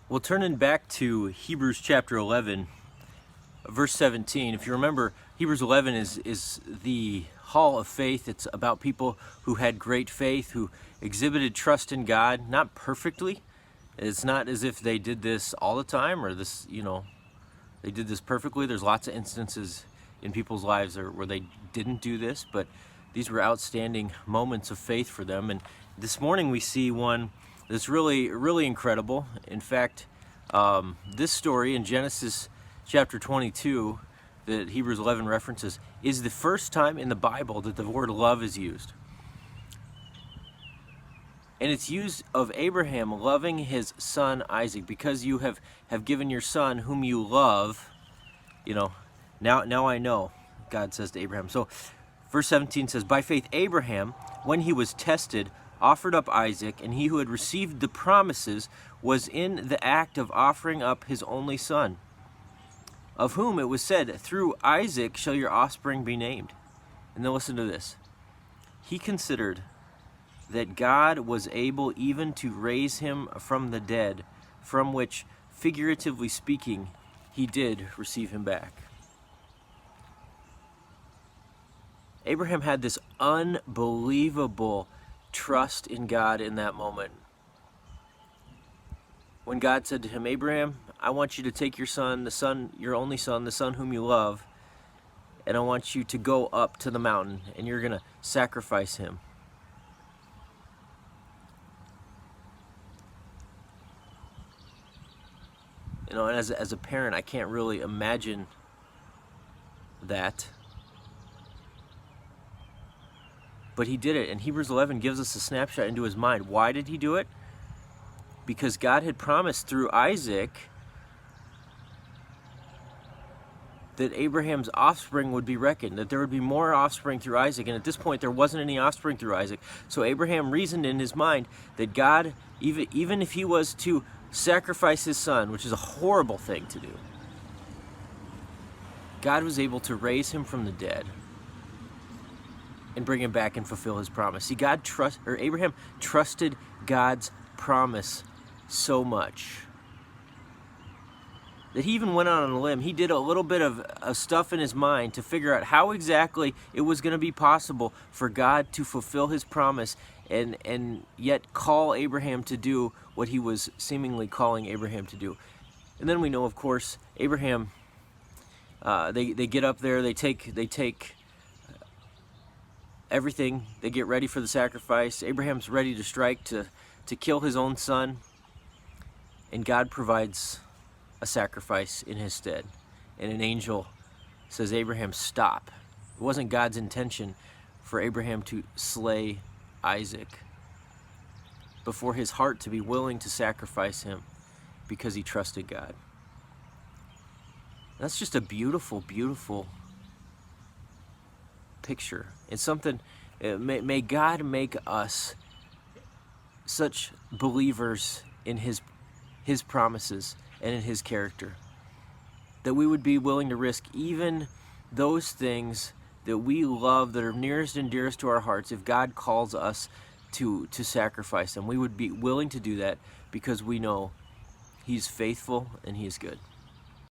Well, turning back to Hebrews chapter 11, verse 17, if you remember, Hebrews 11 is the hall of faith. It's about people who had great faith, who exhibited trust in God, not perfectly. It's not as if they did this all the time or they did this perfectly. There's lots of instances in people's lives where they didn't do this, but these were outstanding moments of faith for them. And this morning we see one that's really, really incredible. In fact, this story in Genesis chapter 22 that Hebrews 11 references is the first time in the Bible that the word love is used. And it's used of Abraham loving his son Isaac. Because you have given your son whom you love, now I know, God says to Abraham. So verse 17 says, by faith Abraham, when he was tested, offered up Isaac, and he who had received the promises was in the act of offering up his only son, of whom it was said, through Isaac shall your offspring be named. And then listen to this. He considered that God was able even to raise him from the dead, from which, figuratively speaking, he did receive him back. Abraham had this unbelievable trust in God in that moment. When God said to him, Abraham, I want you to take your son, your only son, the son whom you love, and I want you to go up to the mountain, and you're going to sacrifice him. And as a parent, I can't really imagine that. But he did it, and Hebrews 11 gives us a snapshot into his mind. Why did he do it? Because God had promised through Isaac that Abraham's offspring would be reckoned, that there would be more offspring through Isaac. And at this point, there wasn't any offspring through Isaac. So Abraham reasoned in his mind that God, even if he was to sacrifice his son, which is a horrible thing to do, God was able to raise him from the dead and bring him back and fulfill his promise. See, Abraham trusted God's promise so much that he even went out on a limb. He did a little bit of stuff in his mind to figure out how exactly it was going to be possible for God to fulfill his promise and yet call Abraham to do what he was seemingly calling Abraham to do. And then we know, of course, Abraham, they get up there, they take everything, they get ready for the sacrifice. Abraham's ready to strike to kill his own son, and God provides a sacrifice in his stead. And an angel says, Abraham, stop. It wasn't God's intention for Abraham to slay Isaac, but for his heart to be willing to sacrifice him because he trusted God. That's just a beautiful, beautiful picture. It's something, may God make us such believers in his promises and in his character, that we would be willing to risk even those things that we love, that are nearest and dearest to our hearts. If God calls us to sacrifice them, we would be willing to do that because we know he's faithful and he is good.